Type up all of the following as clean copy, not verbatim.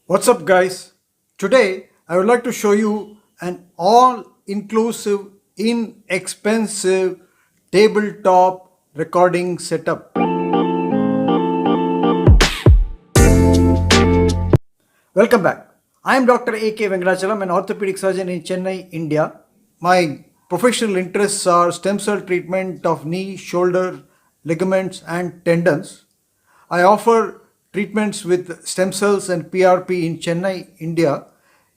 What's up, guys? Today I would like to show you an all-inclusive, inexpensive tabletop recording setup. Welcome back. I am Dr. A.K. Venkatachalam, an orthopedic surgeon in Chennai, India. My professional interests are stem cell treatment of knee, shoulder, ligaments, and tendons. I offer treatments with stem cells and PRP in Chennai, India.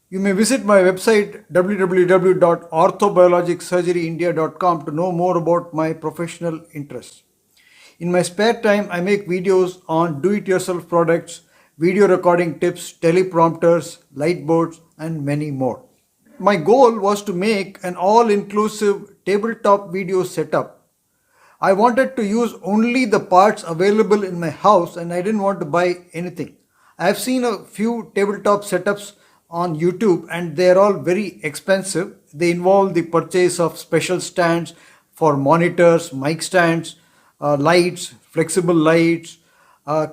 You may visit my website www.orthobiologicsurgeryindia.com to know more about my professional interests. In my spare time, I make videos on do-it-yourself products, video recording tips, teleprompters, light boards, and many more. My goal was to make an all-inclusive tabletop video setup. I wanted to use only the parts available in my house and I didn't want to buy anything. I have seen a few tabletop setups on YouTube and they are all very expensive. They involve the purchase of special stands for monitors, mic stands, lights, flexible lights,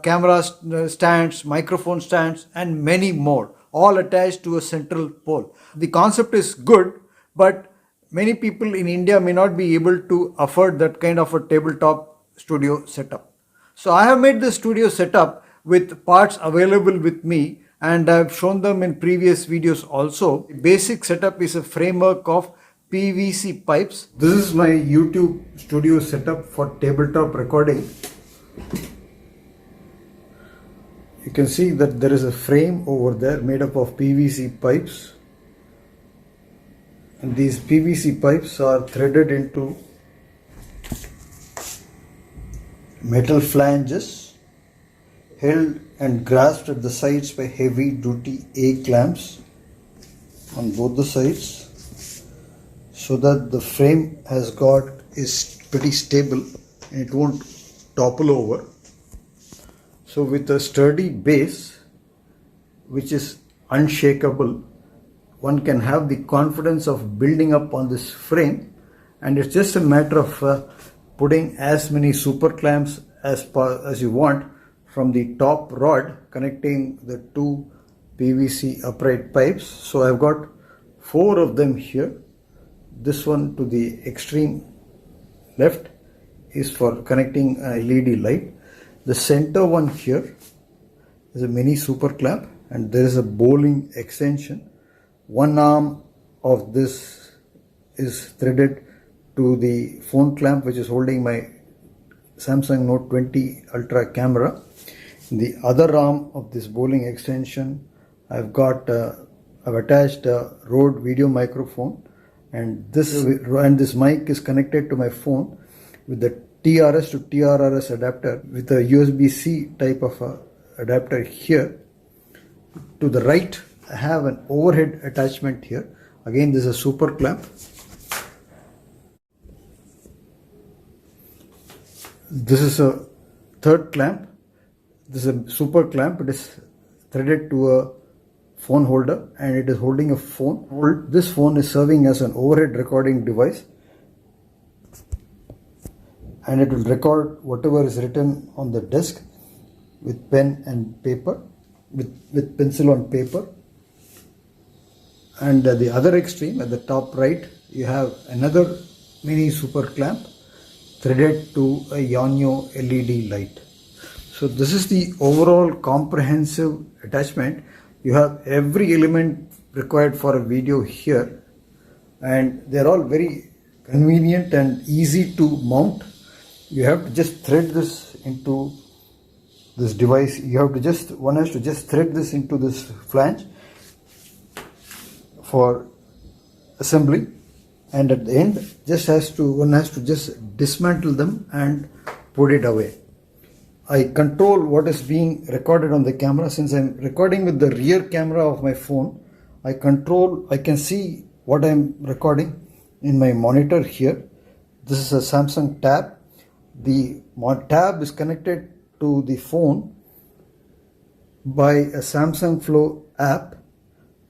camera stands, microphone stands, and many more, all attached to a central pole. The concept is good, but many people in India may not be able to afford that kind of a tabletop studio setup. So I have made the studio setup with parts available with me and I have shown them in previous videos also. The basic setup is a framework of PVC pipes. This is my YouTube studio setup for tabletop recording. You can see that there is a frame over there made up of PVC pipes. And these PVC pipes are threaded into metal flanges held and grasped at the sides by heavy duty A clamps on both the sides, so that the frame is pretty stable and it won't topple over. So with a sturdy base which is unshakable, one can have the confidence of building up on this frame, and it's just a matter of putting as many super clamps as you want from the top rod connecting the two PVC upright pipes. So I've got 4 of them here. This one to the extreme left is for connecting an LED light. The center one here is a mini super clamp and there is a bowling extension. One arm of this is threaded to the phone clamp which is holding my Samsung Note 20 Ultra camera. In the other arm of this bowling extension, I've attached a Rode video microphone, and this mic is connected to my phone with the TRS to TRRS adapter with a USB-C type of adapter here. To the right, I have an overhead attachment here. Again, this is a super clamp. This is a third clamp. This is a super clamp. It is threaded to a phone holder and it is holding a phone. This phone is serving as an overhead recording device and it will record whatever is written on the desk with pen and paper, with pencil on paper. And at the other extreme, at the top right, you have another mini super clamp threaded to a Yongnuo LED light. So this is the overall comprehensive attachment. You have every element required for a video here, and they're all very convenient and easy to mount. You have to just thread this into this device. One has to just thread this into this flange for assembly, and at the end one has to just dismantle them and put it away. I control what is being recorded on the camera. Since I'm recording with the rear camera of my phone, I can see what I'm recording in my monitor here. This is a Samsung tab. The tab is connected to the phone by a Samsung Flow app.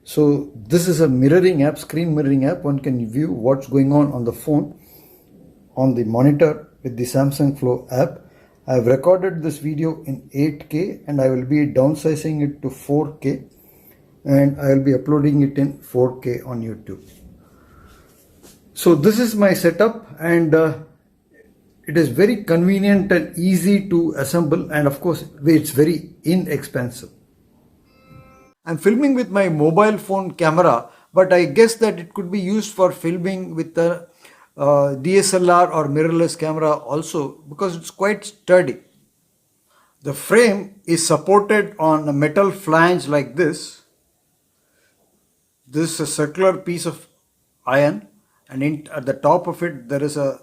So this is a mirroring app, screen mirroring app. One can view what's going on the phone, on the monitor with the Samsung Flow app. I have recorded this video in 8K and I will be downsizing it to 4K. and I'll be uploading it in 4K on YouTube. So this is my setup, and it is very convenient and easy to assemble, and of course it's very inexpensive. I'm filming with my mobile phone camera, but I guess that it could be used for filming with a DSLR or mirrorless camera also, because it's quite sturdy. The frame is supported on a metal flange like this. This is a circular piece of iron, and at the top of it there is a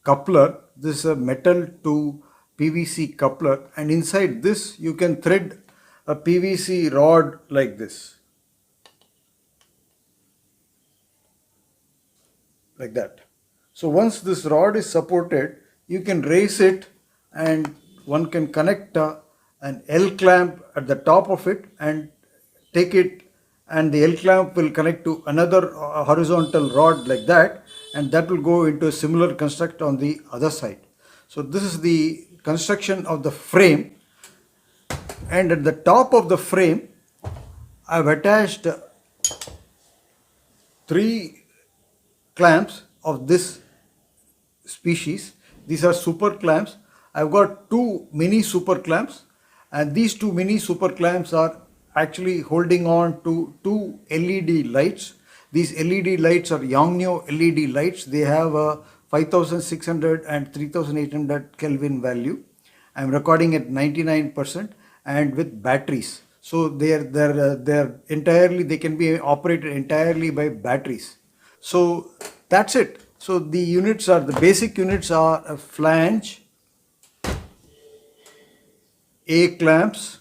coupler. This is a metal to PVC coupler, and inside this you can thread a PVC rod like this, like that. So once this rod is supported, you can raise it, and one can connect an L clamp at the top of it and take it, and the L clamp will connect to another horizontal rod like that, and that will go into a similar construct on the other side. So this is the construction of the frame, and at the top of the frame I have attached 3 clamps of this species. These are super clamps. I've got 2 mini super clamps, and these 2 mini super clamps are actually holding on to 2 LED lights. These LED lights are Yongnuo LED lights. They have a 5600 and 3800 Kelvin value. I'm recording at 99% and with batteries. So they're entirely, they can be operated entirely by batteries. So that's it. So the units are, the basic units are a flange, A clamps,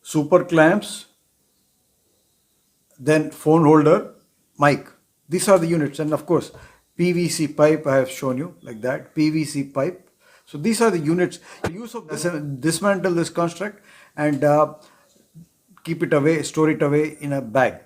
super clamps, then phone holder, mic. These are the units, and of course PVC pipe I have shown you like that, PVC pipe. So these are the units. Use of this, dismantle this construct and keep it away, store it away in a bag.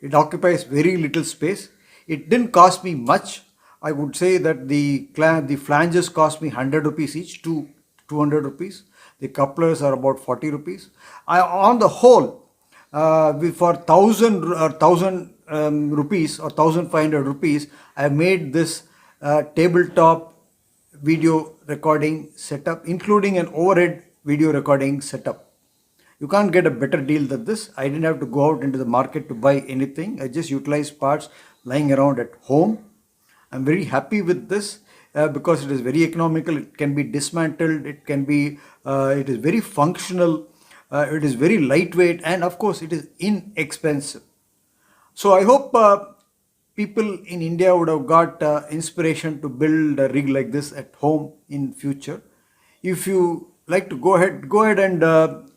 It occupies very little space. It didn't cost me much. I would say that the flanges cost me 100 rupees each, 200 rupees. The couplers are about 40 rupees. On the whole, for 1000 rupees or 1500 rupees, I made this tabletop video recording setup, including an overhead video recording setup. You can't get a better deal than this. I didn't have to go out into the market to buy anything. I just utilized parts lying around at home. I'm very happy with this because it is very economical. It can be dismantled. It is very functional. It is very lightweight, and of course it is inexpensive. So I hope people in India would have got inspiration to build a rig like this at home in future. If you like to go ahead and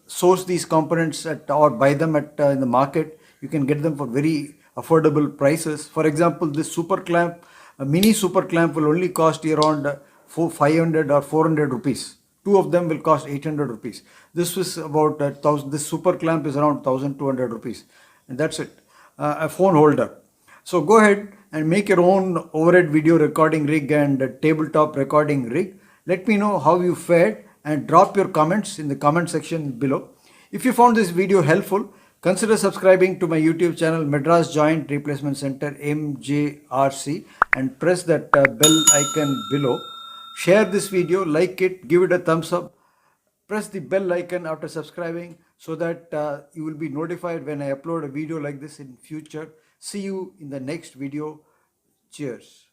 source these components or buy them in the market. You can get them for very affordable prices. For example, this super clamp, a mini super clamp, will only cost you around 500 or 400 rupees. 2 of them will cost 800 rupees. This was about 1000. This super clamp is around 1200 rupees, and that's it. A phone holder. So go ahead and make your own overhead video recording rig and tabletop recording rig. Let me know how you fared and drop your comments in the comment section below. If you found this video helpful, consider subscribing to my YouTube channel Madras Joint Replacement Center MJRC and press that bell icon below. Share this video, like it, give it a thumbs up. Press the bell icon after subscribing so that you will be notified when I upload a video like this in future. See you in the next video. Cheers.